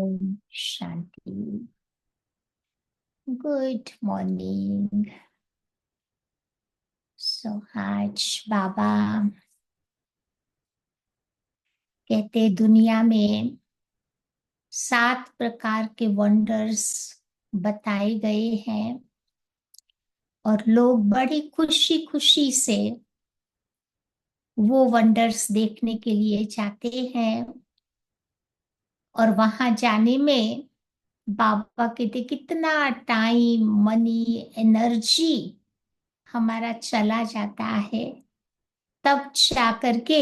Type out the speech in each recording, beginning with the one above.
Om Shanti. Good morning. सो आज बाबा कहते दुनिया में 7 प्रकार के वंडर्स बताए गए हैं और लोग बड़ी खुशी खुशी से वो वंडर्स देखने के लिए जाते हैं। और वहां जाने में बाबा कहते कितना टाइम, मनी, एनर्जी हमारा चला जाता है, तब जा करके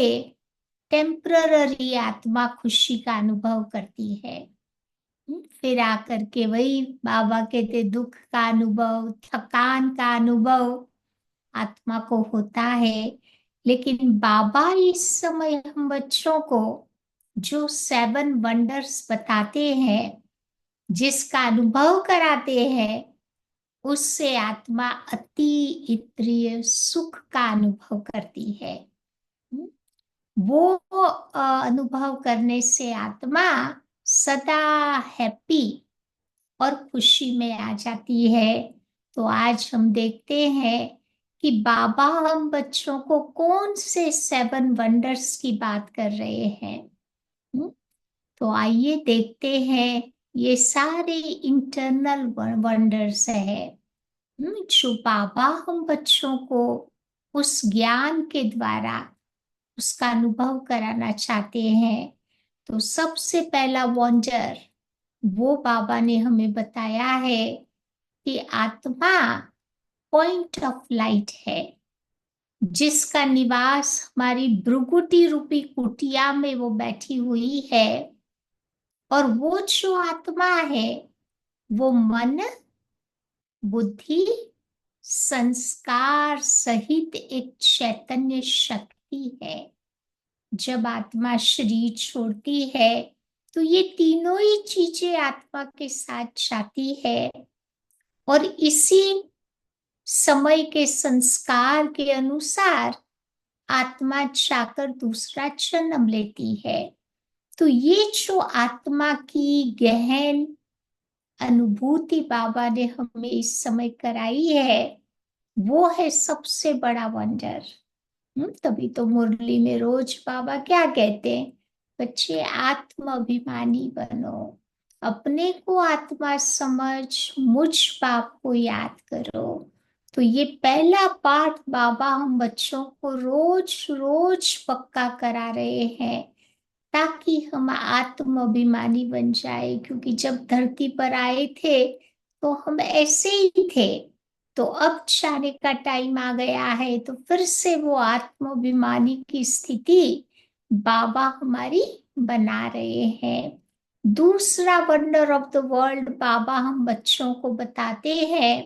टेम्पररी आत्मा खुशी का अनुभव करती है। फिर आकर के वही बाबा कहते दुख का अनुभव, थकान का अनुभव आत्मा को होता है। लेकिन बाबा इस समय हम बच्चों को जो 7 वंडर्स बताते हैं, जिसका अनुभव कराते हैं, उससे आत्मा अति इत्रीय सुख का अनुभव करती है। वो अनुभव करने से आत्मा सदा हैप्पी और खुशी में आ जाती है। तो आज हम देखते हैं कि बाबा हम बच्चों को कौन से 7 वंडर्स की बात कर रहे हैं। तो आइए देखते हैं। ये सारे इंटरनल वंडर्स है जो बाबा हम बच्चों को उस ज्ञान के द्वारा उसका अनुभव कराना चाहते हैं। तो सबसे पहला वंडर वो बाबा ने हमें बताया है कि आत्मा पॉइंट ऑफ लाइट है, जिसका निवास हमारी भृगुटी रूपी कुटिया में वो बैठी हुई है। और वो जो आत्मा है वो मन, बुद्धि, संस्कार सहित एक चैतन्य शक्ति है। जब आत्मा शरीर छोड़ती है तो ये तीनों ही चीजें आत्मा के साथ जाती है और इसी समय के संस्कार के अनुसार आत्मा जाकर दूसरा जन्म लेती है। तो ये जो आत्मा की गहन अनुभूति बाबा ने हमें इस समय कराई है, वो है सबसे बड़ा वंडर। तभी तो मुरली में रोज बाबा क्या कहते हैं, बच्चे आत्म अभिमानी बनो, अपने को आत्मा समझ, मुझ बाप को याद करो। तो ये पहला पाठ बाबा हम बच्चों को रोज रोज पक्का करा रहे हैं, ताकि हम आत्म अभिमानी बन जाए। क्योंकि जब धरती पर आए थे तो हम ऐसे ही थे, तो अब जाने का टाइम आ गया है, तो फिर से वो आत्माभिमानी की स्थिति बाबा हमारी बना रहे हैं। दूसरा वंडर ऑफ द वर्ल्ड बाबा हम बच्चों को बताते हैं,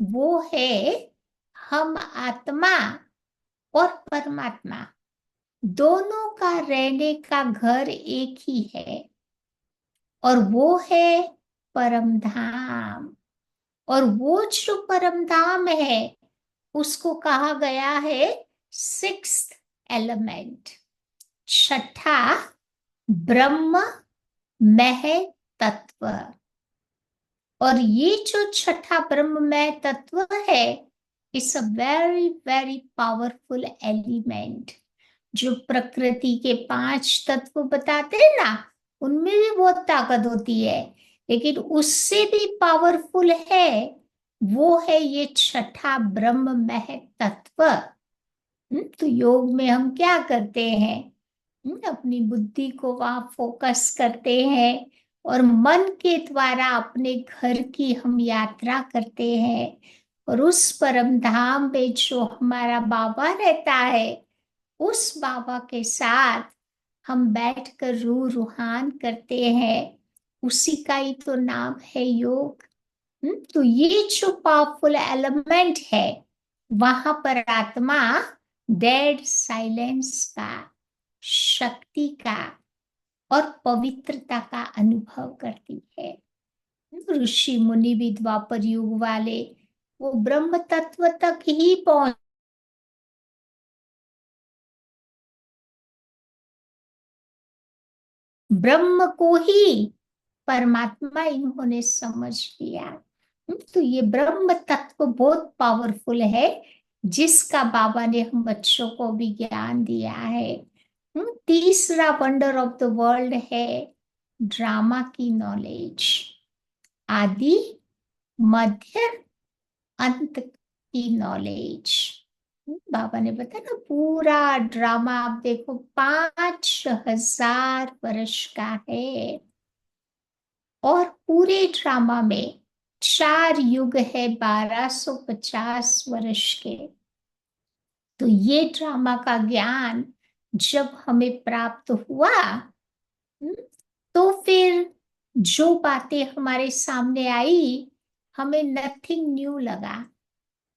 वो है हम आत्मा और परमात्मा दोनों का रहने का घर एक ही है, और वो है परम धाम। और वो जो परम धाम है उसको कहा गया है 6th एलिमेंट, छठा ब्रह्म मह तत्व। और ये जो छठा ब्रह्म मह तत्व है, is a very very powerful element. जो प्रकृति के 5 तत्व बताते हैं ना, उनमें भी बहुत ताकत होती है, लेकिन उससे भी पावरफुल है वो है ये छठा ब्रह्म मह तत्व। तो योग में हम क्या करते हैं, अपनी बुद्धि को वहां फोकस करते हैं और मन के द्वारा अपने घर की हम यात्रा करते हैं। और उस परम धाम में जो हमारा बाबा रहता है, उस बाबा के साथ हम बैठकर रूह रुहान करते हैं। उसी का ही तो नाम है योग। तो ये जो पावरफुल एलिमेंट है, वहां पर आत्मा डेड साइलेंस का, शक्ति का और पवित्रता का अनुभव करती है। ऋषि मुनि भी द्वापर युग वाले वो ब्रह्म तत्व तक ही पहुंच, ब्रह्म को ही परमात्मा इन्होंने समझ लिया। तो ये ब्रह्म तत्व बहुत पावरफुल है, जिसका बाबा ने हम बच्चों को भी ज्ञान दिया है। तीसरा वंडर ऑफ द वर्ल्ड है ड्रामा की नॉलेज। आदि, मध्य, अंत की नॉलेज। बाबा ने बताया ना, पूरा ड्रामा आप देखो 5,000 वर्ष का है, और पूरे ड्रामा में 4 युग है 1250 वर्ष के। तो ये ड्रामा का ज्ञान जब हमें प्राप्त हुआ, हम्म, तो फिर जो बातें हमारे सामने आई, हमें नथिंग न्यू लगा।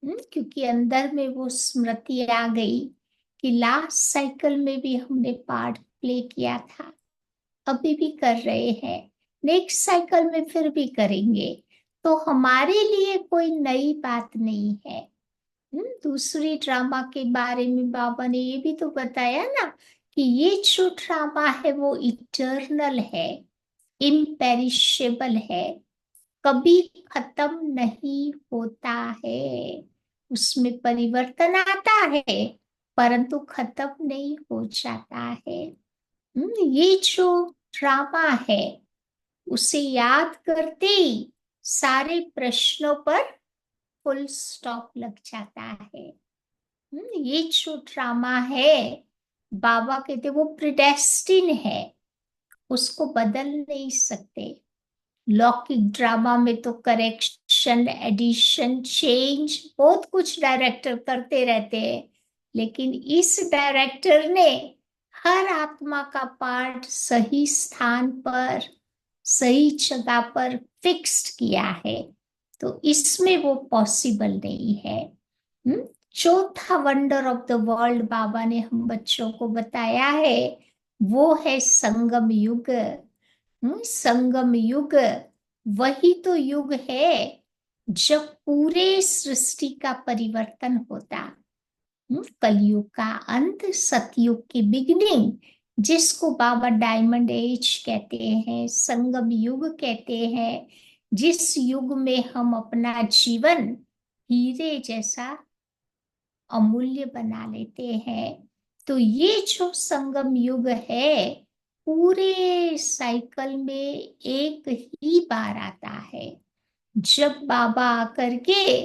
क्योंकि अंदर में वो स्मृति आ गई कि लास्ट साइकिल में भी हमने पार्ट प्ले किया था, अभी भी कर रहे हैं, नेक्स्ट साइकिल में फिर भी करेंगे। तो हमारे लिए कोई नई बात नहीं है। दूसरी ड्रामा के बारे में बाबा ने ये भी तो बताया ना, कि ये जो ड्रामा है वो इटर्नल है, इम्पेरिशेबल है, कभी खत्म नहीं होता है। उसमें परिवर्तन आता है, परंतु खत्म नहीं हो जाता है। ये जो ड्रामा है, उसे याद करते ही सारे प्रश्नों पर फुल स्टॉप लग जाता है। ये जो ड्रामा है, बाबा कहते वो प्रिडेस्टिन है, उसको बदल नहीं सकते। लौकिक ड्रामा में तो करेक्शन, एडिशन, चेंज बहुत कुछ डायरेक्टर करते रहते हैं, लेकिन इस डायरेक्टर ने हर आत्मा का पार्ट सही स्थान पर, सही जगह पर फिक्स्ड किया है। तो इसमें वो पॉसिबल नहीं है। हम्म? चौथा वंडर ऑफ द वर्ल्ड बाबा ने हम बच्चों को बताया है, वो है संगम युग। संगम युग वही तो युग है जब पूरे सृष्टि का परिवर्तन होता। कलयुग का अंत, सतयुग की बिगिनिंग, जिसको बाबा डायमंड एज कहते हैं, संगम युग कहते हैं, जिस युग में हम अपना जीवन हीरे जैसा अमूल्य बना लेते हैं। तो ये जो संगम युग है, पूरे साइकिल में एक ही बार आता है, जब बाबा आकर के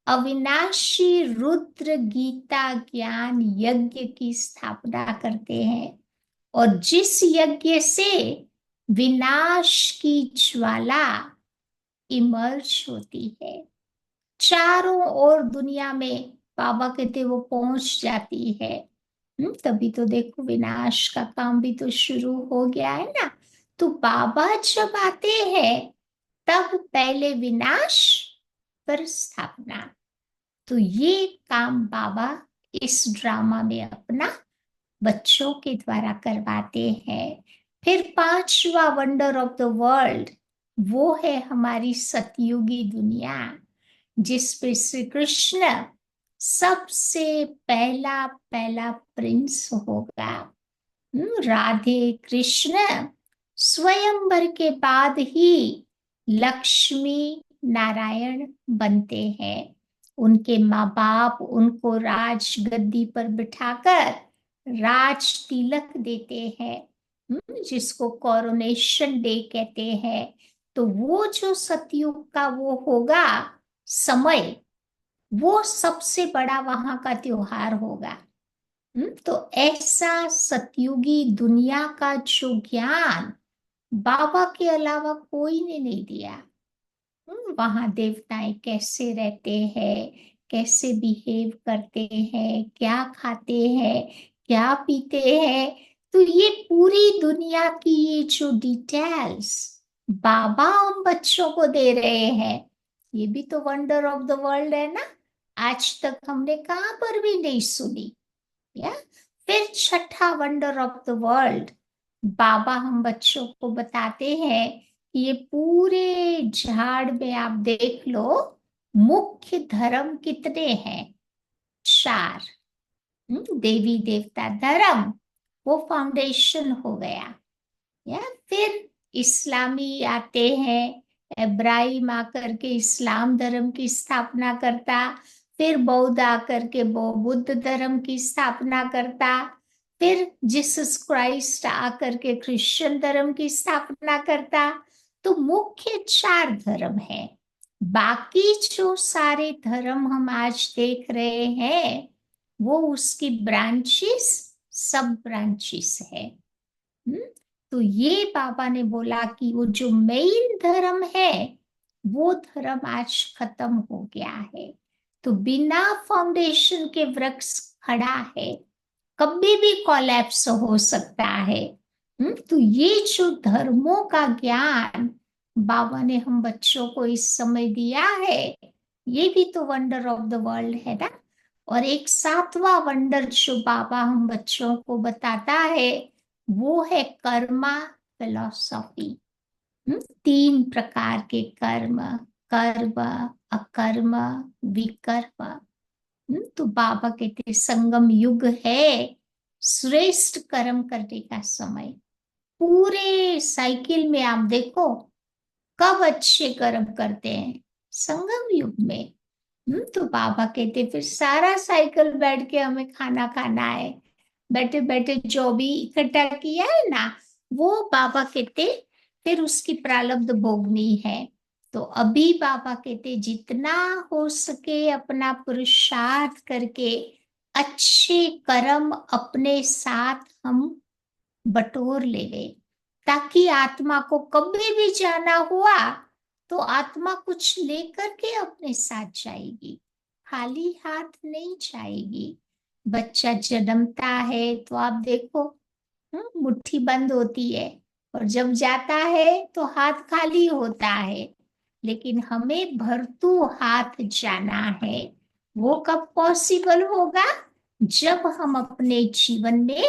अविनाशी रुद्र गीता ज्ञान यज्ञ की स्थापना करते हैं, और जिस यज्ञ से विनाश की ज्वाला इमर्ज होती है, चारों ओर दुनिया में बाबा कहते वो पहुंच जाती है। तभी तो देखो विनाश का काम भी तो शुरू हो गया है ना। तो बाबा जब आते हैं, तब पहले विनाश पर स्थापना। तो ये काम बाबा इस ड्रामा में अपना बच्चों के द्वारा करवाते हैं। फिर पांचवा वंडर ऑफ द वर्ल्ड, वो है हमारी सतयुगी दुनिया, जिस पे श्री कृष्ण सबसे पहला पहला प्रिंस होगा। राधे कृष्ण स्वयंवर के बाद ही लक्ष्मी नारायण बनते हैं। उनके माँ बाप उनको राज गद्दी पर बिठाकर राज तिलक देते हैं, जिसको कोरोनेशन डे कहते हैं। तो वो जो सतयुग का वो होगा समय, वो सबसे बड़ा वहां का त्योहार होगा। तो ऐसा सतयुगी दुनिया का जो ज्ञान बाबा के अलावा कोई ने नहीं दिया। वहां देवताएं कैसे रहते हैं, कैसे बिहेव करते हैं, क्या खाते हैं, क्या पीते हैं, तो ये पूरी दुनिया की ये जो डिटेल्स बाबा हम बच्चों को दे रहे हैं, ये भी तो वंडर ऑफ द वर्ल्ड है ना। आज तक हमने कहाँ पर भी नहीं सुनी। या फिर छठा वंडर ऑफ द वर्ल्ड, बाबा हम बच्चों को बताते हैं कि ये पूरे झाड़ में आप देख लो, मुख्य धर्म कितने हैं? 4। देवी देवता धर्म, वो फाउंडेशन हो गया। या फिर इस्लामी आते हैं, इब्राहिम आकर के इस्लाम धर्म की स्थापना करता, फिर बौद्ध आकर के बुद्ध धर्म की स्थापना करता, फिर जीसस क्राइस्ट आकर के क्रिश्चियन धर्म की स्थापना करता। तो मुख्य 4 धर्म है। बाकी जो सारे धर्म हम आज देख रहे हैं वो उसकी ब्रांचेस, सब ब्रांचेस है। हम्म? तो ये बाबा ने बोला कि वो जो मेन धर्म है वो धर्म आज खत्म हो गया है। तो बिना फाउंडेशन के वृक्ष खड़ा है, कभी भी कोलैप्स हो सकता है। तो ये जो धर्मों का ज्ञान बाबा ने हम बच्चों को इस समय दिया है, ये भी तो वंडर ऑफ द वर्ल्ड है ना। और एक 7वां वंडर जो बाबा हम बच्चों को बताता है वो है कर्मा फिलॉसफी। 3 प्रकार के कर्म, कर्म, अकर्म, विकर्म। तो बाबा कहते संगम युग है, श्रेष्ठ कर्म करने का समय। पूरे साइकिल में आप देखो कब अच्छे कर्म करते हैं, संगम युग में। तो बाबा कहते फिर सारा साइकिल बैठ के हमें खाना खाना है, बैठे बैठे जो भी इकट्ठा किया है ना वो बाबा कहते फिर उसकी प्रारब्ध भोगनी है। तो अभी बाबा कहते जितना हो सके अपना पुरुषार्थ करके अच्छे कर्म अपने साथ हम बटोर ले, ताकि आत्मा को कभी भी जाना हुआ तो आत्मा कुछ लेकर के अपने साथ जाएगी, खाली हाथ नहीं जाएगी। बच्चा जन्मता है तो आप देखो, मुट्ठी बंद होती है, और जब जाता है तो हाथ खाली होता है। लेकिन हमें भरतू हाथ जाना है। वो कब पॉसिबल होगा? जब हम अपने जीवन में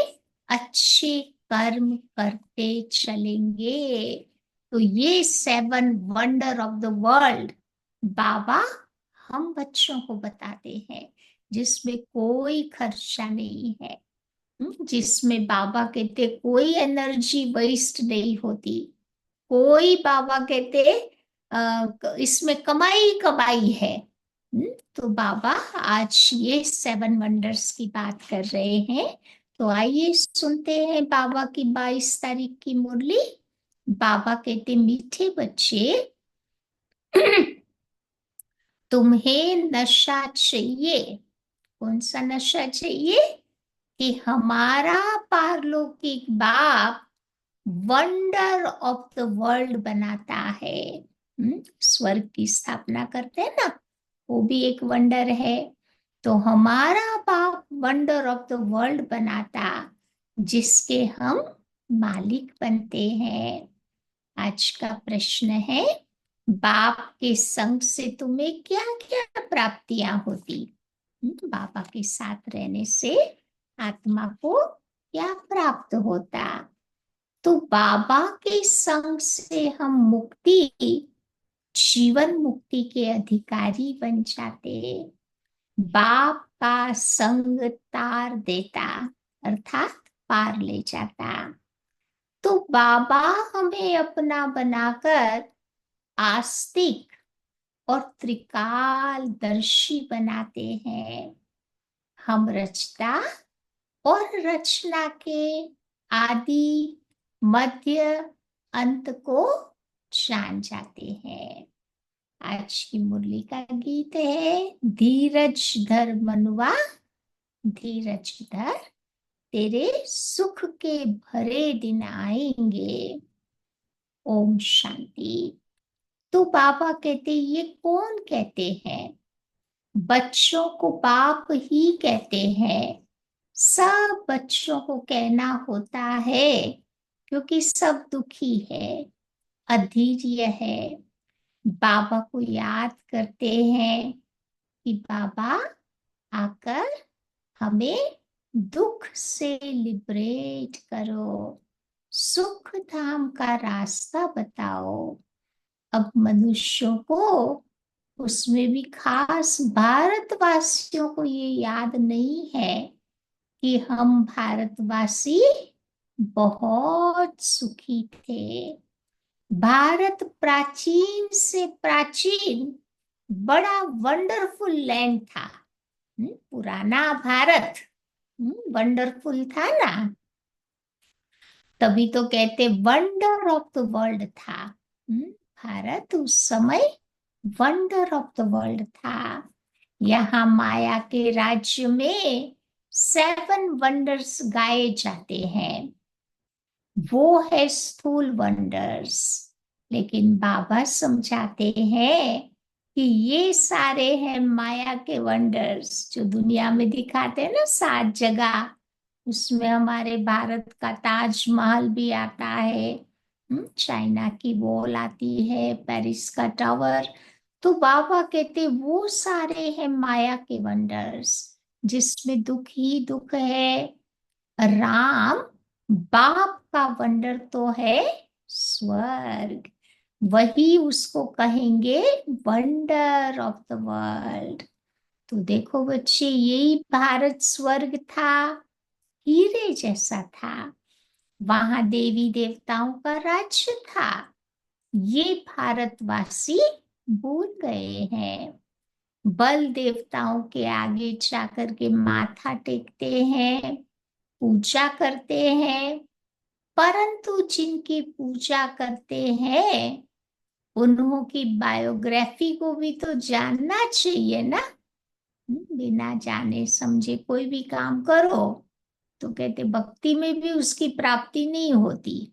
अच्छे कर्म करते चलेंगे। तो ये 7 वंडर ऑफ द वर्ल्ड बाबा हम बच्चों को बताते हैं, जिसमें कोई खर्चा नहीं है। जिसमें बाबा कहते कोई एनर्जी वेस्ट नहीं होती, कोई बाबा कहते इसमें कमाई कमाई है। तो बाबा आज ये 7 वंडर्स की बात कर रहे हैं। तो आइए सुनते हैं बाबा की 22 तारीख की मुरली। बाबा कहते मीठे बच्चे तुम्हें नशा चाहिए। कौन सा नशा चाहिए? कि हमारा पारलौकिक बाप वंडर ऑफ द वर्ल्ड बनाता है। स्वर्ग की स्थापना करते हैं ना, वो भी एक वंडर है। तो हमारा बाप वंडर ऑफ द वर्ल्ड बनाता, जिसके हम मालिक बनते हैं। आज का प्रश्न है, बाप के संग से तुम्हें क्या क्या प्राप्तियां होती? बाबा के साथ रहने से आत्मा को क्या प्राप्त होता? तो बाबा के संग से हम मुक्ति, जीवन मुक्ति के अधिकारी बन जाते। बाप का संग तार देता, अर्थात पार ले जाता। तो बाबा हमें अपना बनाकर आस्तिक और त्रिकालदर्शी बनाते हैं। हम रचता और रचना के आदि मध्य अंत को जान जाते हैं। आज की मुरली का गीत है, धीरज धर मनुआ, धीरज धर, तेरे सुख के भरे दिन आएंगे। ओम शांति। तो बाबा कहते ये कौन कहते हैं? बच्चों को बाप ही कहते हैं। सब बच्चों को कहना होता है, क्योंकि सब दुखी है, अधीर्य है। बाबा को याद करते हैं कि बाबा आकर हमें दुख से लिबरेट करो, सुख धाम का रास्ता बताओ। अब मनुष्यों को, उसमें भी खास भारतवासियों को ये याद नहीं है कि हम भारतवासी बहुत सुखी थे। भारत प्राचीन से प्राचीन बड़ा वंडरफुल लैंड था। पुराना भारत वंडरफुल था ना, तभी तो कहते वंडर ऑफ द वर्ल्ड था। भारत उस समय वंडर ऑफ द वर्ल्ड था। यहाँ माया के राज्य में 7 वंडर्स गाए जाते हैं। वो है स्थूल वंडर्स, लेकिन बाबा समझाते हैं कि ये सारे हैं माया के वंडर्स जो दुनिया में दिखाते हैं ना, 7 जगह। उसमें हमारे भारत का ताजमहल भी आता है, चाइना की वॉल आती है, पेरिस का टावर। तो बाबा कहते वो सारे हैं माया के वंडर्स, जिसमें दुख ही दुख है। राम बाप का वंडर तो है स्वर्ग, वही उसको कहेंगे वंडर ऑफ द वर्ल्ड। तो देखो बच्चे, यही भारत स्वर्ग था, हीरे जैसा था। वहां देवी देवताओं का राज्य था। ये भारतवासी भूल गए हैं। बल देवताओं के आगे जाकर के माथा टेकते हैं, पूजा करते हैं। परंतु जिनकी पूजा करते हैं उन्हों की बायोग्राफी को भी तो जानना चाहिए ना। बिना जाने समझे कोई भी काम करो तो कहते भक्ति में भी उसकी प्राप्ति नहीं होती।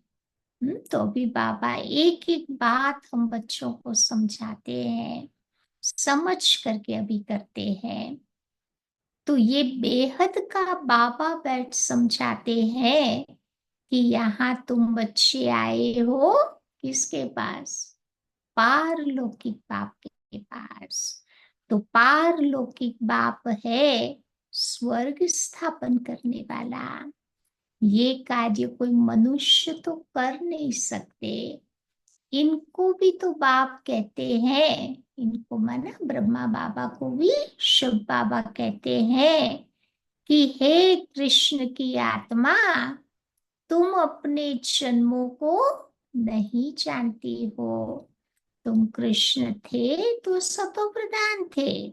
तो अभी बाबा एक एक बात हम बच्चों को समझाते हैं, समझ करके अभी करते हैं। तो ये बेहद का बाबा बैठ समझाते हैं कि यहाँ तुम बच्चे आए हो किसके पास, पारलौकिक बाप के पास। तो पारलौकिक बाप है स्वर्ग स्थापन करने वाला। ये कार्य कोई मनुष्य तो कर नहीं सकते। इनको भी तो बाप कहते हैं, इनको माना ब्रह्मा बाबा को भी शिव बाबा कहते हैं कि हे कृष्ण की आत्मा, तुम अपने जन्मों को नहीं जानती हो। तुम कृष्ण थे तो सतो प्रधान थे,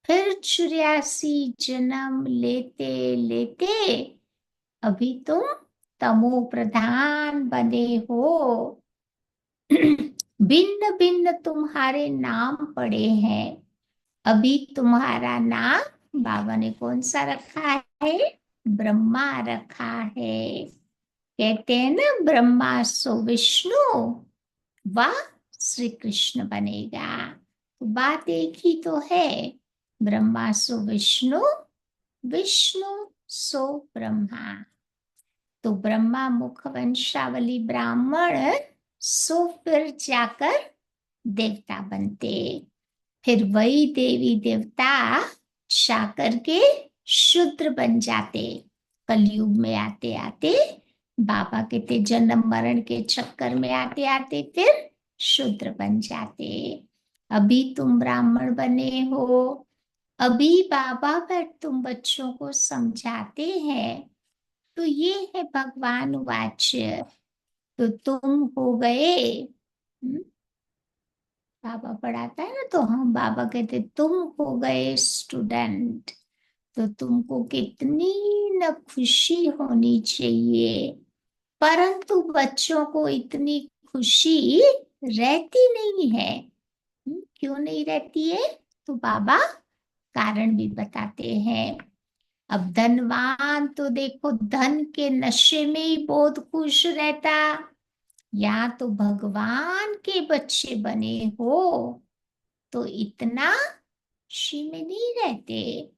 फिर 84 जन्म लेते लेते अभी तुम तमो प्रधान बने हो। भिन्न भिन्न तुम्हारे नाम पड़े हैं। अभी तुम्हारा नाम बाबा ने कौन सा रखा है, ब्रह्मा रखा है। कहते हैं ना, ब्रह्मा सो विष्णु व श्री कृष्ण बनेगा। तो बात एक ही तो है, ब्रह्मा सो विष्णु, विष्णु सो ब्रह्मा। तो ब्रह्मा मुख वंशावली ब्राह्मण सो फिर जाकर देवता बनते, फिर वही देवी देवता जाकर के शूद्र बन जाते। कलयुग में आते आते बाबा कहते जन्म मरण के चक्कर में आते आते फिर शूद्र बन जाते। अभी तुम ब्राह्मण बने हो, अभी बाबा बैठ तुम बच्चों को समझाते हैं। तो ये है भगवान वाच्य। तो तुम हो गए, बाबा पढ़ाता है ना, तो हम बाबा कहते तुम हो गए स्टूडेंट। तो तुमको कितनी न खुशी होनी चाहिए, परंतु बच्चों को इतनी खुशी रहती नहीं है। क्यों नहीं रहती है, तो बाबा कारण भी बताते हैं। अब धनवान तो देखो धन के नशे में ही बहुत खुश रहता, या तो भगवान के बच्चे बने हो तो इतना खुशी में नहीं रहते,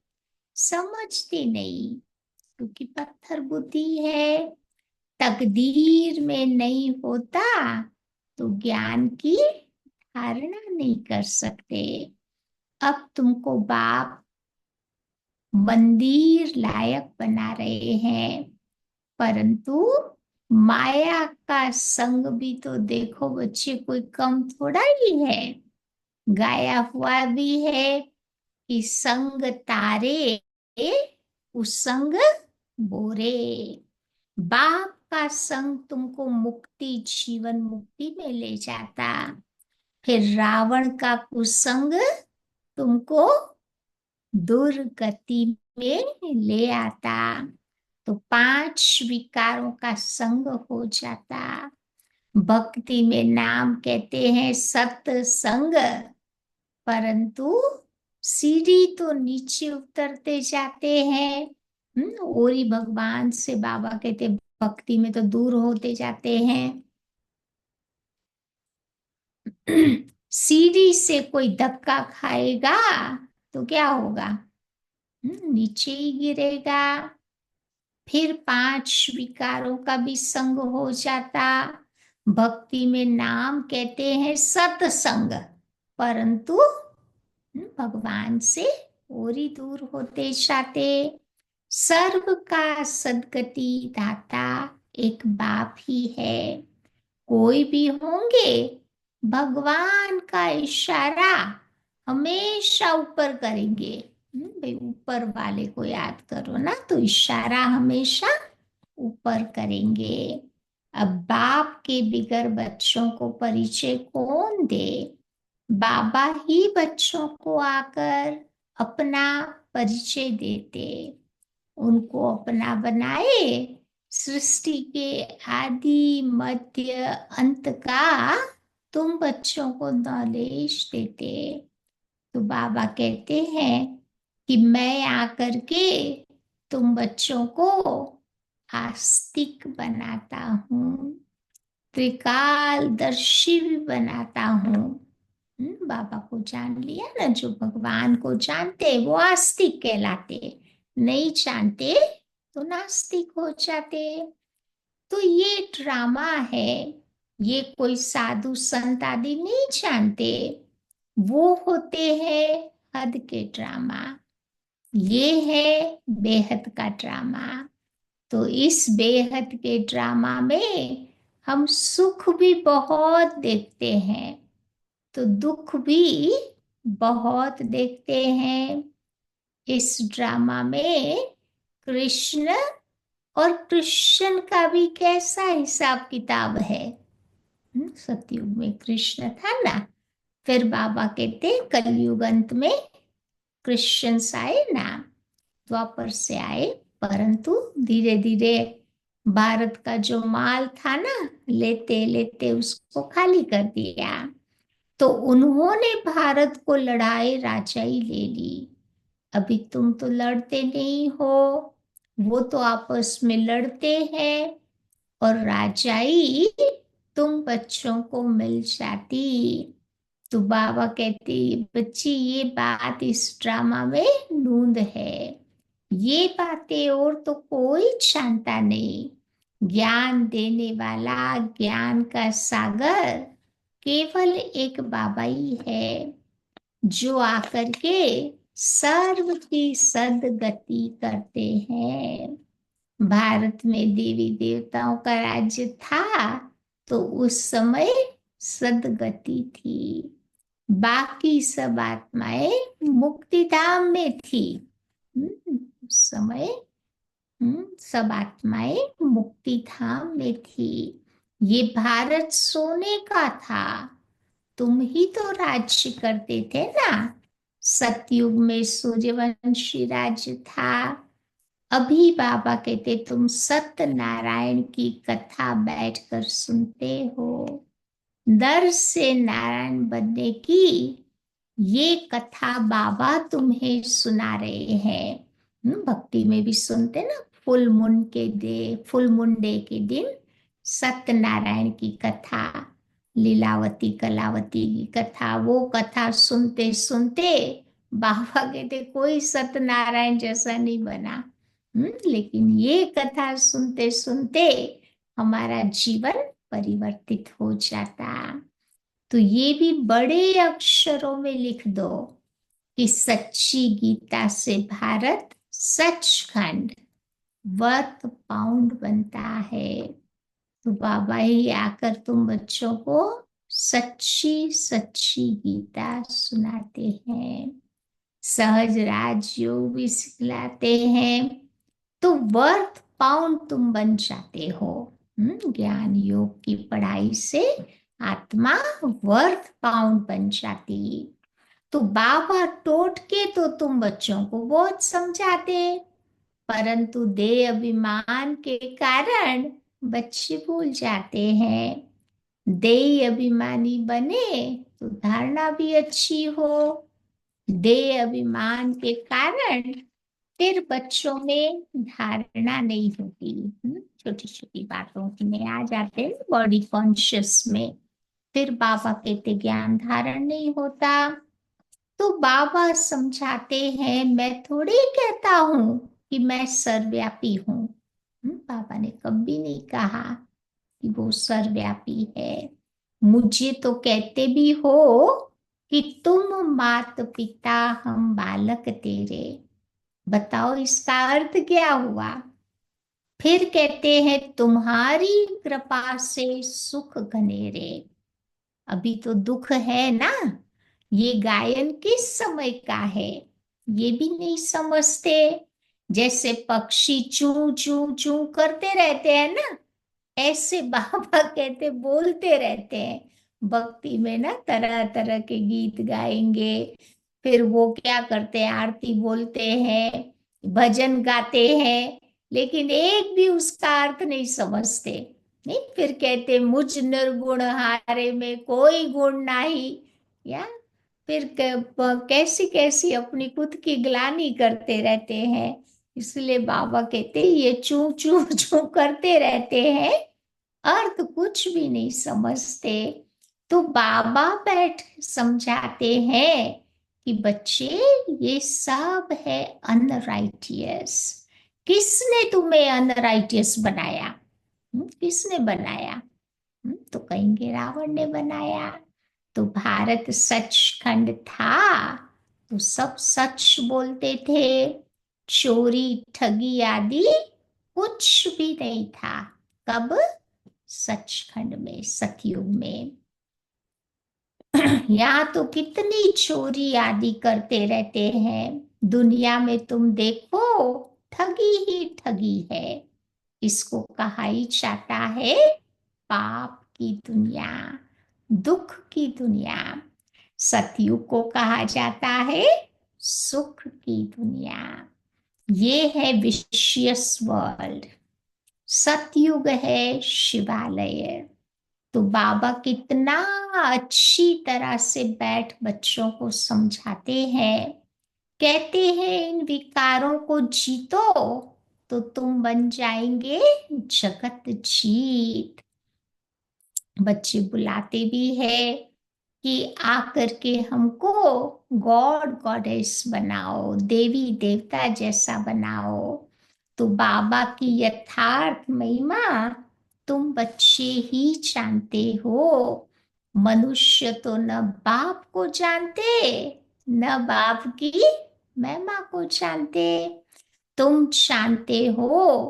समझते नहीं, क्योंकि पत्थर बुद्धि है। तकदीर में नहीं होता तो ज्ञान की धारणा नहीं कर सकते। अब तुमको बाप मंदिर लायक बना रहे हैं, परंतु माया का संग भी तो देखो बच्चे, कोई कम थोड़ा ही है। गाया हुआ भी है कि संग तारे, उस संग बोरे। बाप का संग तुमको मुक्ति, जीवन मुक्ति में ले जाता। फिर रावण का कुसंग तुमको दुर्गति में ले आता। तो 5 विकारों का संग हो जाता। भक्ति में नाम कहते हैं सत्संग, परंतु सीढ़ी तो नीचे उतरते जाते हैं। और ही भगवान से बाबा कहते भक्ति में तो दूर होते जाते हैं। सीढ़ी से कोई धक्का खाएगा तो क्या होगा? नीचे ही गिरेगा। फिर 5 विकारों का भी संग हो जाता। भक्ति में नाम कहते हैं सत्संग, परंतु भगवान से और ही दूर होते जाते। सर्व का सद्गति दाता एक बाप ही है। कोई भी होंगे, भगवान का इशारा हमेशा ऊपर करेंगे। भाई ऊपर वाले को याद करो ना, तो इशारा हमेशा ऊपर करेंगे। अब बाप के बिगर बच्चों को परिचय कौन दे? बाबा ही बच्चों को आकर अपना परिचय देते, उनको अपना बनाए। सृष्टि के आदि मध्य अंत का तुम बच्चों को नॉलेज देते। तो बाबा कहते हैं कि मैं आकर के तुम बच्चों को आस्तिक बनाता हूँ, त्रिकालदर्शी भी बनाता हूँ। बाबा को जान लिया ना, जो भगवान को जानते वो आस्तिक कहलाते, नहीं जानते तो नास्तिक हो जाते। तो ये ड्रामा है, ये कोई साधु संत आदि नहीं जानते, वो होते हैं हद के ड्रामा। ये है बेहद का ड्रामा। तो इस बेहद के ड्रामा में हम सुख भी बहुत देखते हैं, तो दुख भी बहुत देखते हैं। इस ड्रामा में कृष्ण और कृष्ण का भी कैसा हिसाब किताब है। सतयुग में कृष्ण था ना, फिर बाबा कहते कलयुग अंत में कृष्ण आए ना, द्वापर से आए, परंतु धीरे धीरे भारत का जो माल था ना, लेते लेते उसको खाली कर दिया। तो उन्होंने भारत को लड़ाई राजाई ले ली। अभी तुम तो लड़ते नहीं हो, वो तो आपस में लड़ते हैं, और राजाई तुम बच्चों को मिल जाती। तो बाबा कहती बच्ची ये बात इस ड्रामा में नूंद है, ये बातें और तो कोई जानता नहीं। ज्ञान देने वाला, ज्ञान का सागर केवल एक बाबा ही है, जो आकर के सर्व की सदगति करते हैं। भारत में देवी देवताओं का राज्य था, तो उस समय सदगति थी। बाकी सब आत्माएं मुक्ति धाम में थी। उस समय सब आत्माएं मुक्ति धाम में थी। ये भारत सोने का था, तुम ही तो राज्य करते थे ना। सतयुग में सूर्यवंशी राज्य था। अभी बाबा कहते तुम सत्यनारायण की कथा बैठकर सुनते हो। दर से नारायण बनने की ये कथा बाबा तुम्हें सुना रहे हैं। भक्ति में भी सुनते ना, फुल मून डे के दिन सत्यनारायण की कथा, लीलावती कलावती की कथा, वो कथा सुनते सुनते बाबा कहते कोई सत्यनारायण जैसा नहीं बना। लेकिन ये कथा सुनते सुनते हमारा जीवन परिवर्तित हो जाता। तो ये भी बड़े अक्षरों में लिख दो कि सच्ची गीता से भारत सचखंड वर्थ पाउंड बनता है। तो बाबा ही आकर तुम बच्चों को सच्ची सच्ची गीता सुनाते हैं, सहज राजयोग भी सिखलाते हैं। तो वर्थ पाउंड तुम बन जाते हो। ज्ञान योग की पढ़ाई से आत्मा वर्थ बाउंड बन जाती। तो बाबा टोट के तो तुम बच्चों को बहुत समझाते, परंतु देह अभिमान के कारण बच्चे भूल जाते हैं। देह अभिमानी बने तो धारणा भी अच्छी हो, देह अभिमान के कारण फिर बच्चों में धारणा नहीं होती। छोटी छोटी बातों में आ जाते हैं बॉडी कॉन्शियस में, फिर बाबा कहते ज्ञान धारण नहीं होता। तो बाबा समझाते हैं, मैं थोड़ी कहता हूं कि मैं सर्वव्यापी हूं। बाबा ने कभी नहीं कहा कि वो सर्वव्यापी है। मुझे तो कहते भी हो कि तुम मात पिता हम बालक तेरे। बताओ इसका अर्थ क्या हुआ। फिर कहते हैं तुम्हारी कृपा से सुख घनेरे। अभी तो दुख है ना, ये गायन किस समय का है ये भी नहीं समझते। जैसे पक्षी चू चू चू करते रहते हैं ना, ऐसे बाबा कहते बोलते रहते हैं। भक्ति में ना तरह तरह के गीत गाएंगे, फिर वो क्या करते हैं, आरती बोलते हैं, भजन गाते हैं, लेकिन एक भी उसका अर्थ नहीं समझते। नहीं, फिर कहते मुझ निर्गुण हारे में कोई गुण नहीं, या फिर कैसी कैसी अपनी खुद की ग्लानि करते रहते हैं। इसलिए बाबा कहते ये चू चू चू करते रहते हैं, अर्थ कुछ भी नहीं समझते। तो बाबा बैठ समझाते हैं कि बच्चे ये सब है अनराइटियस। किसने तुम्हें अनराइटियस बनाया? किसने बनाया? तो कहेंगे रावण ने बनाया। तो भारत सचखंड था तो सब सच बोलते थे, चोरी ठगी आदि कुछ भी नहीं था। कब? सचखंड में, सतयुग में। यहाँ तो कितनी चोरी आदि करते रहते हैं। दुनिया में तुम देखो ठगी ही ठगी है। इसको कहा ही जाता है पाप की दुनिया, दुख की दुनिया। सतयुग को कहा जाता है सुख की दुनिया। ये है विशियस वर्ल्ड, सतयुग है शिवालय। तो बाबा कितना अच्छी तरह से बैठ बच्चों को समझाते हैं। कहते हैं इन विकारों को जीतो तो तुम बन जाएंगे जगत जीत। बच्चे बुलाते भी है कि आकर के हमको गॉड गॉडेस बनाओ, देवी देवता जैसा बनाओ। तो बाबा की यथार्थ महिमा तुम बच्चे ही जानते हो। मनुष्य तो न बाप को जानते, न बाप की महिमा को जानते। तुम जानते हो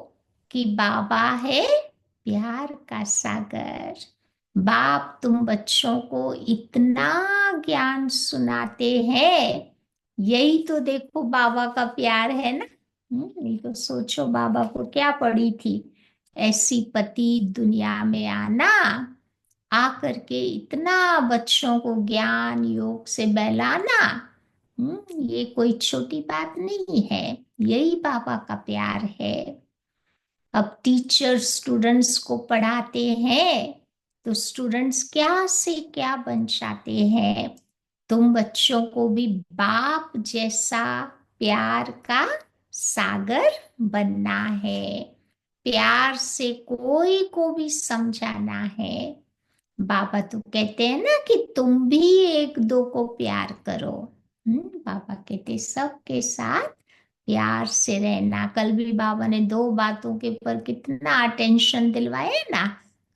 कि बाबा है प्यार का सागर। बाप तुम बच्चों को इतना ज्ञान सुनाते हैं, यही तो देखो बाबा का प्यार है ना। ये तो सोचो बाबा को क्या पड़ी थी ऐसी पति दुनिया में आना, आकर के इतना बच्चों को ज्ञान योग से बहलाना। ये कोई छोटी बात नहीं है, यही बाबा का प्यार है। अब टीचर स्टूडेंट्स को पढ़ाते हैं तो स्टूडेंट्स क्या से क्या बन जाते हैं। तुम बच्चों को भी बाप जैसा प्यार का सागर बनना है। प्यार से कोई को भी समझाना है। बाबा तो कहते हैं ना कि तुम भी एक दो को प्यार करो। बाबा कहते सबके साथ प्यार से रहना। कल भी बाबा ने दो बातों के ऊपर कितना अटेंशन दिलवाया ना।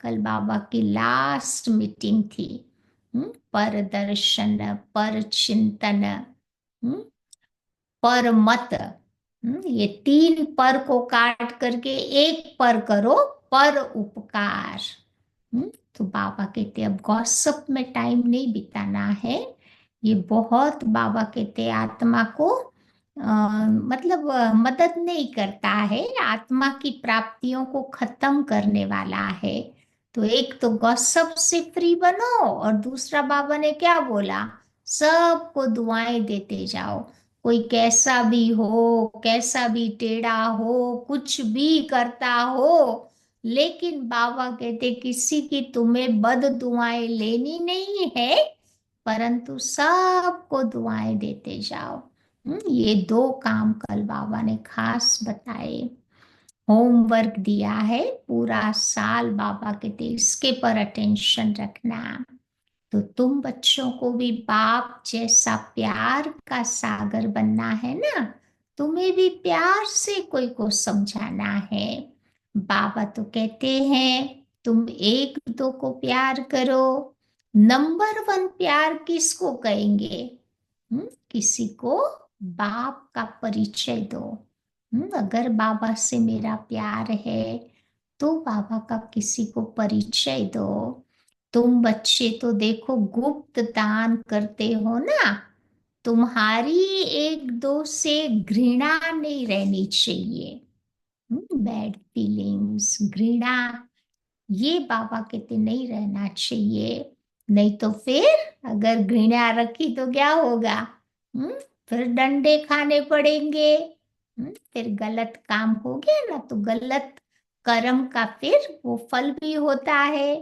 कल बाबा की लास्ट मीटिंग थी। पर दर्शन, पर चिंतन, पर मत। ये तीन पर को काट करके एक पर करो, पर उपकार। तो बाबा कहते अब गॉसिप में टाइम नहीं बिताना है। ये बहुत बाबा कहते आत्मा को मतलब मदद नहीं करता है, आत्मा की प्राप्तियों को खत्म करने वाला है। तो एक तो गॉसिप से फ्री बनो, और दूसरा बाबा ने क्या बोला, सबको दुआएं देते जाओ। कोई कैसा भी हो, कैसा भी टेढ़ा हो, कुछ भी करता हो, लेकिन बाबा कहते किसी की तुम्हें बद दुआएं लेनी नहीं है, परंतु सबको दुआएं देते जाओ। ये दो काम कल बाबा ने खास बताए। होमवर्क दिया है पूरा साल, बाबा कहते इसके पर अटेंशन रखना। तो तुम बच्चों को भी बाप जैसा प्यार का सागर बनना है ना, तुम्हें भी प्यार से कोई को समझाना है। बाबा तो कहते हैं तुम एक दो को प्यार करो, नंबर वन प्यार किसको कहेंगे? किसी को बाप का परिचय दो। अगर बाबा से मेरा प्यार है तो बाबा का किसी को परिचय दो। तुम बच्चे तो देखो गुप्त दान करते हो ना, तुम्हारी एक दो से घृणा नहीं रहनी चाहिए। बैड फीलिंग्स, घृणा, ये बाबा कहते नहीं रहना चाहिए। नहीं तो फिर अगर घृणा रखी तो क्या होगा? हम्म फिर डंडे खाने पड़ेंगे। फिर गलत काम हो गया ना, तो गलत कर्म का फिर वो फल भी होता है।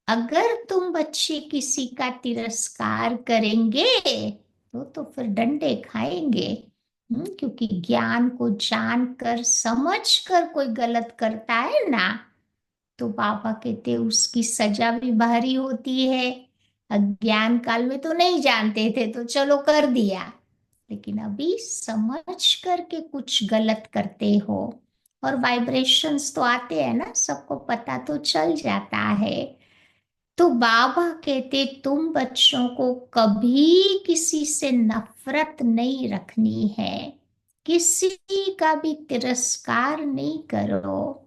अगर तुम बच्चे किसी का तिरस्कार करेंगे तो फिर डंडे खाएंगे। क्योंकि ज्ञान को जानकर समझकर कोई गलत करता है ना, तो पापा कहते उसकी सजा भी भारी होती है। अज्ञान काल में तो नहीं जानते थे तो चलो कर दिया, लेकिन अभी समझ करके कुछ गलत करते हो, और वाइब्रेशंस तो आते हैं ना, सबको पता तो चल जाता है। तो बाबा कहते तुम बच्चों को कभी किसी से नफरत नहीं रखनी है, किसी का भी तिरस्कार नहीं करो।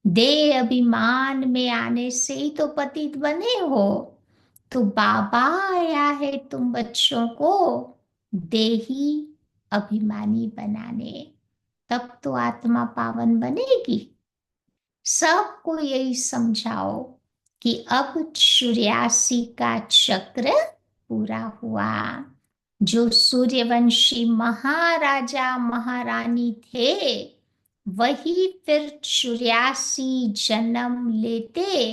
देह अभिमान में आने से ही तो पतित बने हो। तो बाबा आया है तुम बच्चों को देही अभिमानी बनाने, तब तो आत्मा पावन बनेगी। सबको यही समझाओ कि अब 84 का चक्र पूरा हुआ। जो सूर्यवंशी महाराजा महारानी थे, वही फिर 84 जन्म लेते,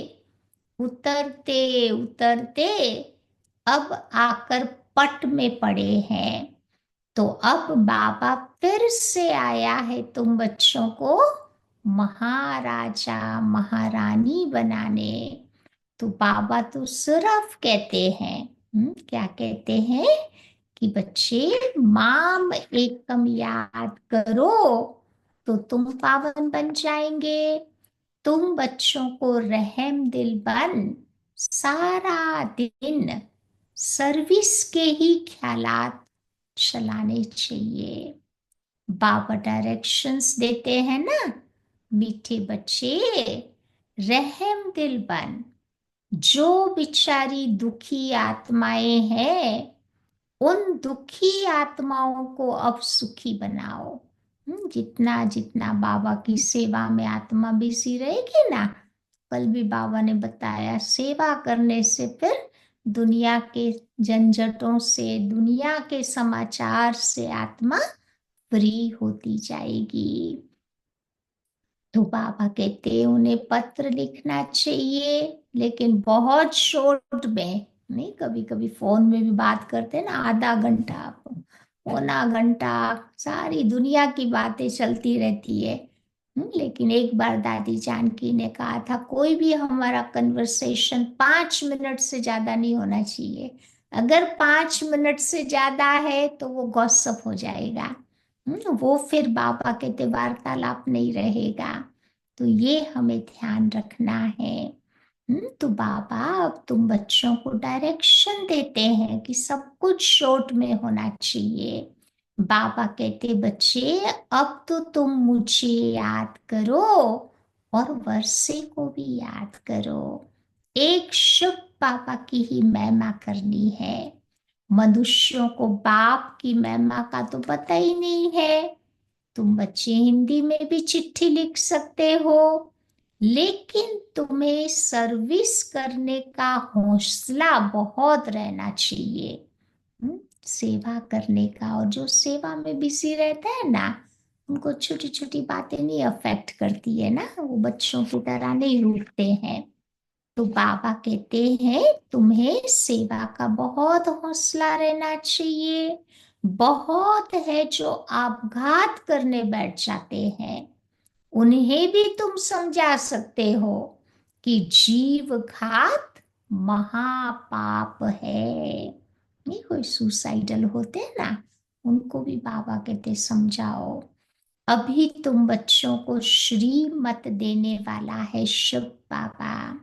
उतरते उतरते अब आकर पट में पड़े हैं। तो अब बाबा फिर से आया है तुम बच्चों को महाराजा महारानी बनाने। तो बाबा तो सिर्फ कहते हैं, क्या कहते हैं कि बच्चे माम एकम याद करो तो तुम पावन बन जाएंगे। तुम बच्चों को रहम दिल बन सारा दिन सर्विस के ही ख्यालात चलाने चाहिए। बाबा डायरेक्शंस देते हैं ना, मीठे बच्चे रहम दिल बन, जो बिचारी दुखी आत्माएं हैं उन दुखी आत्माओं को अब सुखी बनाओ। जितना जितना बाबा की सेवा में आत्मा बिजी रहेगी ना, कल भी बाबा ने बताया सेवा करने से फिर दुनिया के झंझटों से, दुनिया के समाचार से आत्मा फ्री होती जाएगी। तो बाबा कहते हैं उन्हें पत्र लिखना चाहिए, लेकिन बहुत शॉर्ट में नहीं। कभी कभी फोन में भी बात करते हैं ना, आधा घंटा पौना घंटा सारी दुनिया की बातें चलती रहती है। लेकिन एक बार दादी जानकी ने कहा था कोई भी हमारा कन्वर्सेशन 5 मिनट से ज्यादा नहीं होना चाहिए। अगर 5 मिनट से ज्यादा है तो वो गॉसिप हो जाएगा। वो फिर बाबा कहते वार्तालाप नहीं रहेगा। तो ये हमें ध्यान रखना है। तो बाबा अब तुम बच्चों को डायरेक्शन देते हैं कि सब कुछ शॉर्ट में होना चाहिए। बाबा कहते बच्चे अब तो तुम मुझे याद करो और वर्षे को भी याद करो। एक शुभ बाबा की ही महिमा करनी है। मनुष्यों को बाप की महिमा का तो पता ही नहीं है। तुम बच्चे हिंदी में भी चिट्ठी लिख सकते हो, लेकिन तुम्हें सर्विस करने का हौसला बहुत रहना चाहिए। हम्म, सेवा करने का। और जो सेवा में बिजी रहता है ना, उनको छोटी छोटी बातें नहीं अफेक्ट करती है ना, वो बच्चों की तरह नहीं रूठते हैं। तो बाबा कहते हैं तुम्हें सेवा का बहुत हौसला रहना चाहिए। बहुत है जो आपघात करने बैठ जाते हैं, उन्हें भी तुम समझा सकते हो कि जीव घात महापाप है। नहीं, कोई सुसाइडल होते हैं ना, उनको भी बाबा कहते समझाओ। अभी तुम बच्चों को श्री मत देने वाला है शिव बाबा।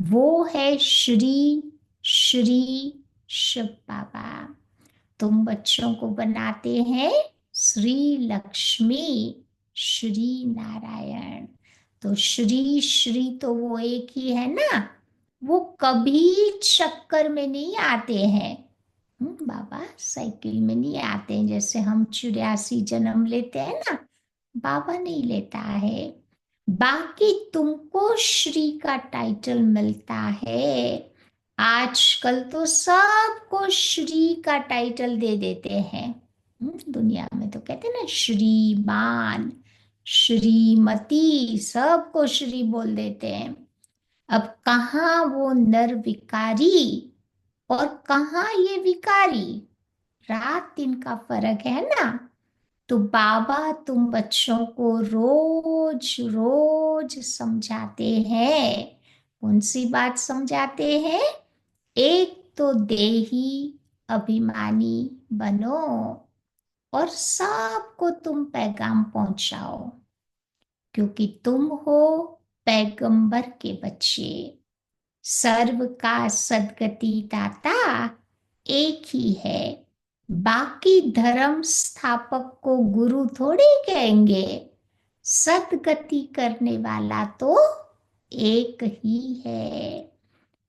वो है श्री श्री शिव बाबा। तुम बच्चों को बनाते हैं श्री लक्ष्मी श्री नारायण। तो श्री श्री तो वो एक ही है ना, वो कभी चक्कर में नहीं आते हैं। बाबा साइकिल में नहीं आते हैं, जैसे हम 84 जन्म लेते हैं ना, बाबा नहीं लेता है। बाकी तुमको श्री का टाइटल मिलता है। आजकल तो सबको श्री का टाइटल दे देते हैं। दुनिया में तो कहते हैं ना श्रीमान श्रीमती, सबको श्री बोल देते हैं। अब कहाँ वो नर विकारी और कहाँ ये विकारी, रात दिन का फर्क है ना। तो बाबा तुम बच्चों को रोज रोज समझाते हैं। कौन सी बात समझाते हैं? एक तो देही अभिमानी बनो और सबको तुम पैगाम पहुंचाओ, क्योंकि तुम हो पैगंबर के बच्चे। सर्व का सदगति दाता एक ही है। बाकी धर्म स्थापक को गुरु थोड़ी कहेंगे। सदगति करने वाला तो एक ही है।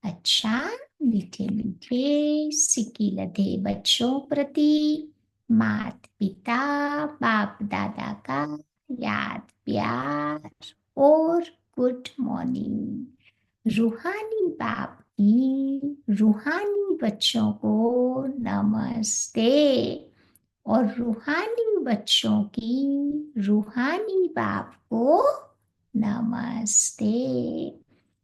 अच्छा, मीठे मीठे सिक्की लधे बच्चों प्रति मात पिता बाप दादा का याद प्यार और गुड मॉर्निंग। रूहानी बाप की रूहानी बच्चों को नमस्ते, और रूहानी बच्चों की रूहानी बाप को नमस्ते।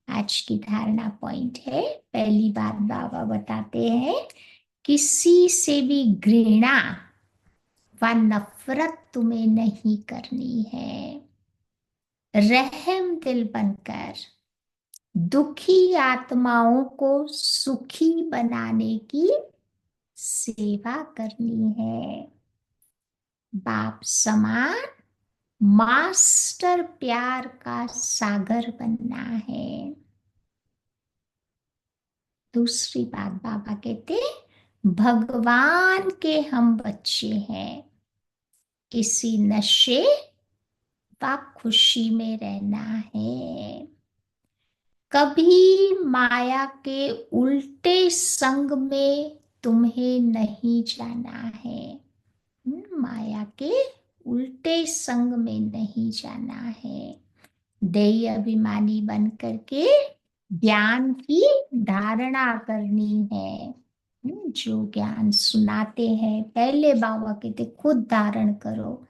आज की धारणा पॉइंट है, पहली बात बाबा बताते हैं, किसी से भी घृणा व नफरत तुम्हें नहीं करनी है। रहम दिल बनकर दुखी आत्माओं को सुखी बनाने की सेवा करनी है। बाप समान मास्टर प्यार का सागर बनना है। दूसरी बात बाबा कहते, भगवान के हम बच्चे हैं। किसी नशे व खुशी में रहना है। कभी माया के उल्टे संग में तुम्हें नहीं जाना है। माया के उल्टे संग में नहीं जाना है। देही अभिमानी बन करके ज्ञान की धारणा करनी है। जो ज्ञान सुनाते हैं, पहले बाबा कहते खुद धारण करो,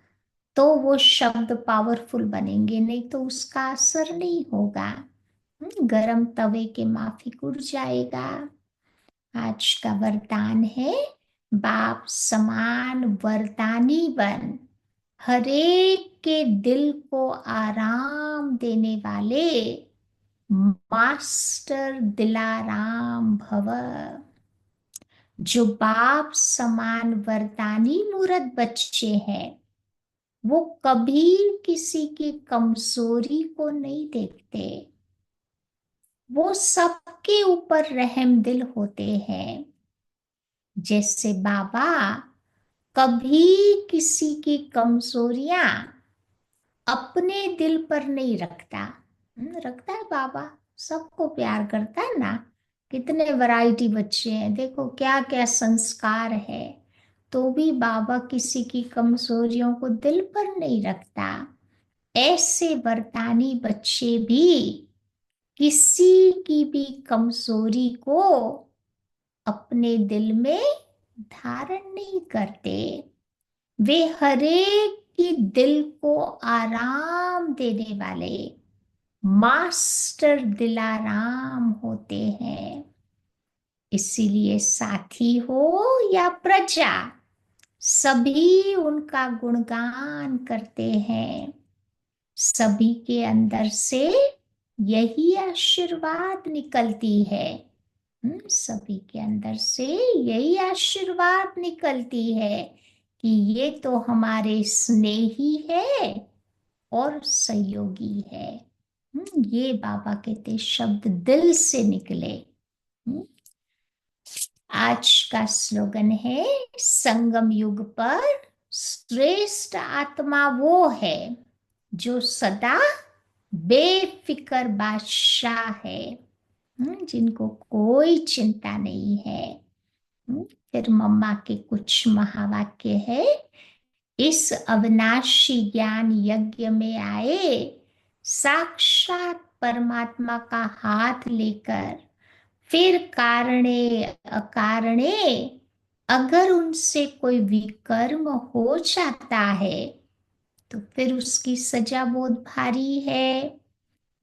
तो वो शब्द पावरफुल बनेंगे, नहीं तो उसका असर नहीं होगा। गरम तवे के माफिक उड़ जाएगा। आज का वरदान है, बाप समान वरदानी बन, हरेक के दिल को आराम देने वाले मास्टर दिलाराम भव। जो बाप समान वरदानी मूरत बच्चे हैं, वो कभी किसी की कमजोरी को नहीं देखते। वो सबके ऊपर रहम दिल होते हैं। जैसे बाबा कभी किसी की कमजोरियां अपने दिल पर नहीं रखता। रखता है बाबा, सबको प्यार करता है ना, कितने वैरायटी बच्चे हैं, देखो क्या क्या संस्कार है, तो भी बाबा किसी की कमजोरियों को दिल पर नहीं रखता। ऐसे वरदानी बच्चे भी किसी की भी कमजोरी को अपने दिल में धारण नहीं करते। वे हरेक की दिल को आराम देने वाले मास्टर दिलाराम होते हैं। इसीलिए साथी हो या प्रजा, सभी उनका गुणगान करते हैं। सभी के अंदर से यही आशीर्वाद निकलती है। सभी के अंदर से यही आशीर्वाद निकलती है कि ये तो हमारे स्नेही है और सहयोगी है। ये बाबा कहते शब्द दिल से निकले। हम्म, आज का स्लोगन है, संगम युग पर श्रेष्ठ आत्मा वो है जो सदा बेफिक्र बादशाह है, जिनको कोई चिंता नहीं है। फिर मम्मा के कुछ महावाक्य है। इस अविनाशी ज्ञान यज्ञ में आए साक्षात परमात्मा का हाथ लेकर, फिर कारणे अकारणे अगर उनसे कोई विकर्म हो जाता है तो फिर उसकी सजा बहुत भारी है।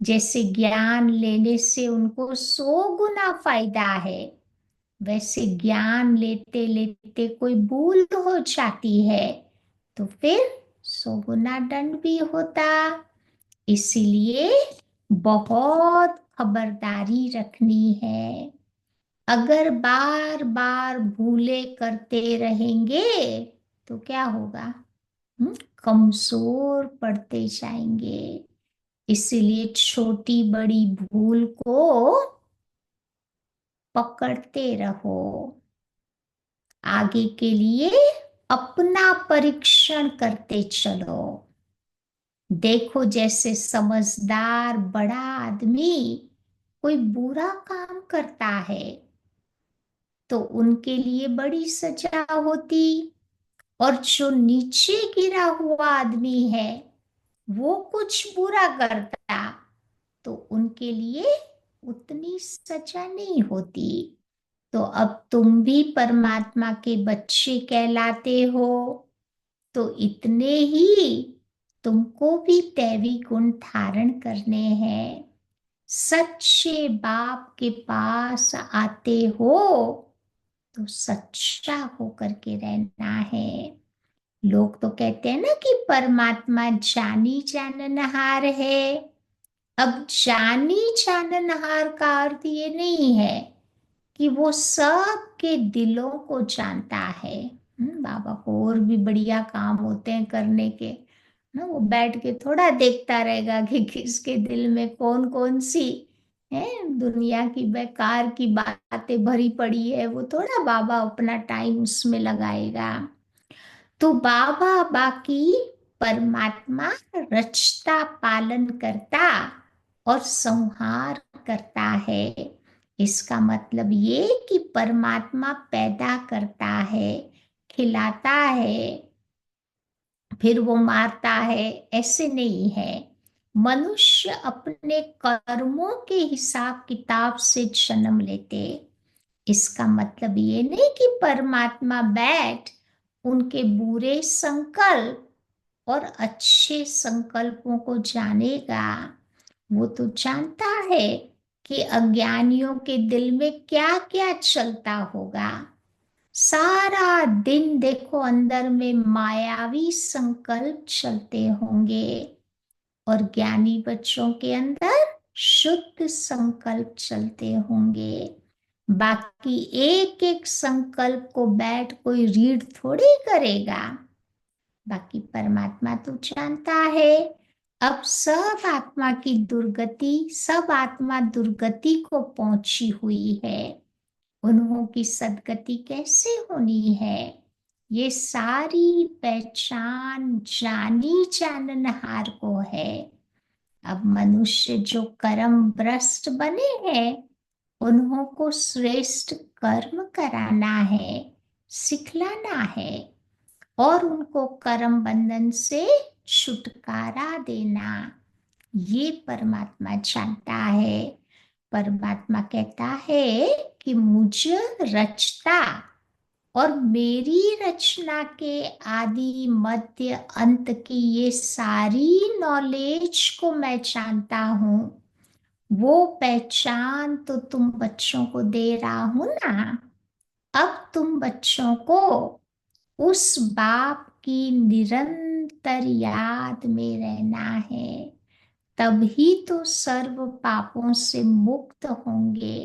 जैसे ज्ञान लेने से उनको 100 गुना फायदा है, वैसे ज्ञान लेते लेते कोई भूल हो जाती है तो फिर 100 गुना दंड भी होता। इसीलिए बहुत खबरदारी रखनी है। अगर बार बार भूले करते रहेंगे तो क्या होगा? कमजोर पड़ते जाएंगे। इसीलिए छोटी बड़ी भूल को पकड़ते रहो। आगे के लिए अपना परीक्षण करते चलो। देखो जैसे समझदार बड़ा आदमी कोई बुरा काम करता है तो उनके लिए बड़ी सजा होती, और जो नीचे गिरा हुआ आदमी है वो कुछ बुरा करता तो उनके लिए उतनी सजा नहीं होती। तो अब तुम भी परमात्मा के बच्चे कहलाते हो, तो इतने ही तुमको भी दैवी गुण धारण करने हैं। सच्चे बाप के पास आते हो तो सच्चा होकर के रहना है। लोग तो कहते हैं ना कि परमात्मा जानी जाननहार है। अब जानी जाननहार का अर्थ ये नहीं है कि वो सबके दिलों को जानता है। बाबा को और भी बढ़िया काम होते हैं करने के ना, वो बैठ के थोड़ा देखता रहेगा कि किसके दिल में कौन कौन सी है दुनिया की बेकार की बातें भरी पड़ी है, वो थोड़ा बाबा अपना टाइम उसमें लगाएगा। तो बाबा बाकी परमात्मा रचता पालन करता और संहार करता है। इसका मतलब ये कि परमात्मा पैदा करता है, खिलाता है, फिर वो मारता है, ऐसे नहीं है। मनुष्य अपने कर्मों के हिसाब किताब से जन्म लेते। इसका मतलब ये नहीं कि परमात्मा बैठ उनके बुरे संकल्प और अच्छे संकल्पों को जानेगा। वो तो जानता है कि अज्ञानियों के दिल में क्या क्या चलता होगा। सारा दिन देखो अंदर में मायावी संकल्प चलते होंगे, और ज्ञानी बच्चों के अंदर शुद्ध संकल्प चलते होंगे। बाकी एक एक संकल्प को बैठ कोई रीड थोड़ी करेगा। बाकी परमात्मा तो जानता है। अब सब आत्मा की दुर्गति, सब आत्मा दुर्गति को पहुंची हुई है, उन्हों की सदगति कैसे होनी है, ये सारी पहचान जानी जाननहार को है। अब मनुष्य जो कर्म भ्रष्ट बने हैं उन्हों को श्रेष्ठ कर्म कराना है, सिखलाना है और उनको कर्म बंधन से छुटकारा देना, ये परमात्मा चाहता है। परमात्मा कहता है कि मुझ रचता और मेरी रचना के आदि मध्य अंत की ये सारी नॉलेज को मैं जानता हूँ। वो पहचान तो तुम बच्चों को दे रहा हूं ना। अब तुम बच्चों को उस बाप की निरंतर याद में रहना है, तभी तो सर्व पापों से मुक्त होंगे,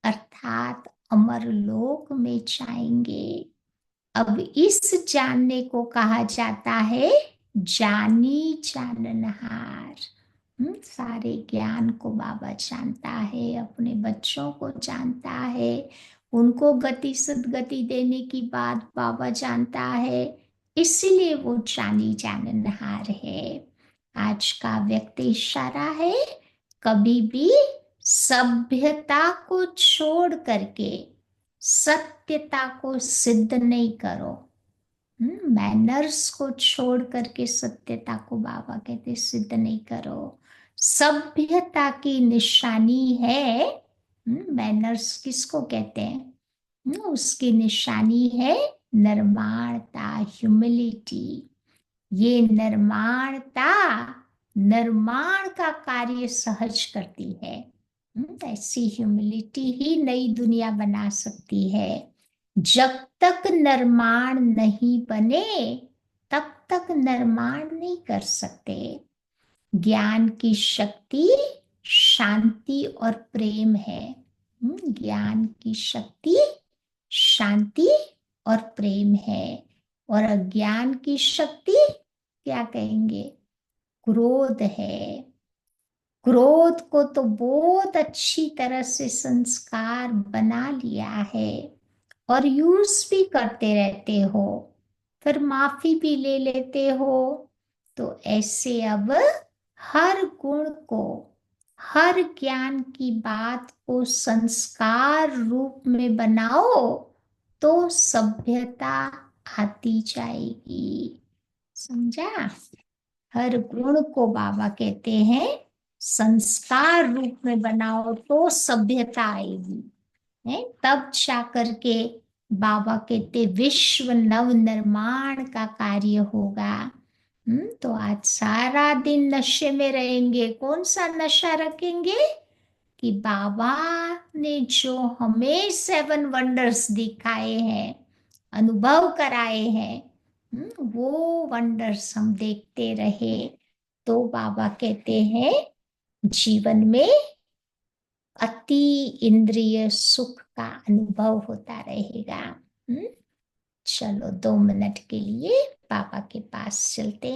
अर्थात अमर लोक में जाएंगे। अब इस जानने को कहा जाता है जानी जाननहार। सारे ज्ञान को बाबा जानता है, अपने बच्चों को जानता है, उनको गति सदगति देने की बात बाबा जानता है, इसलिए वो जानी जाननहार है। आज का व्यक्ति इशारा है, कभी भी सभ्यता को छोड़ करके सत्यता को सिद्ध नहीं करो। मैनर्स को छोड़ करके सत्यता को बाबा कहते सिद्ध नहीं करो। सभ्यता की निशानी है, मैनर्स किसको कहते हैं? उसकी निशानी है निर्माणता, ह्यूमिलिटी। ये निर्माणता निर्माण का कार्य सहज करती है। ऐसी ह्यूमिलिटी ही नई दुनिया बना सकती है। जब तक निर्माण नहीं बने तब तक निर्माण नहीं कर सकते। ज्ञान की शक्ति शांति और प्रेम है। ज्ञान की शक्ति शांति और प्रेम है, और अज्ञान की शक्ति क्या कहेंगे? क्रोध है। क्रोध को तो बहुत अच्छी तरह से संस्कार बना लिया है और यूज भी करते रहते हो, फिर माफी भी ले लेते हो। तो ऐसे अब हर गुण को, हर ज्ञान की बात को संस्कार रूप में बनाओ तो सभ्यता आती जाएगी। समझा? हर गुण को बाबा कहते हैं संस्कार रूप में बनाओ तो सभ्यता आएगी, है तब जा करके बाबा कहते विश्व नव निर्माण का कार्य होगा। तो आज सारा दिन नशे में रहेंगे। कौन सा नशा रखेंगे? कि बाबा ने जो हमें 7 वंडर्स दिखाए हैं, अनुभव कराए हैं, वो वंडर्स हम देखते रहे तो बाबा कहते हैं जीवन में अति इंद्रिय सुख का अनुभव होता रहेगा। चलो 2 मिनट के लिए बाबा के पास चलते हैं।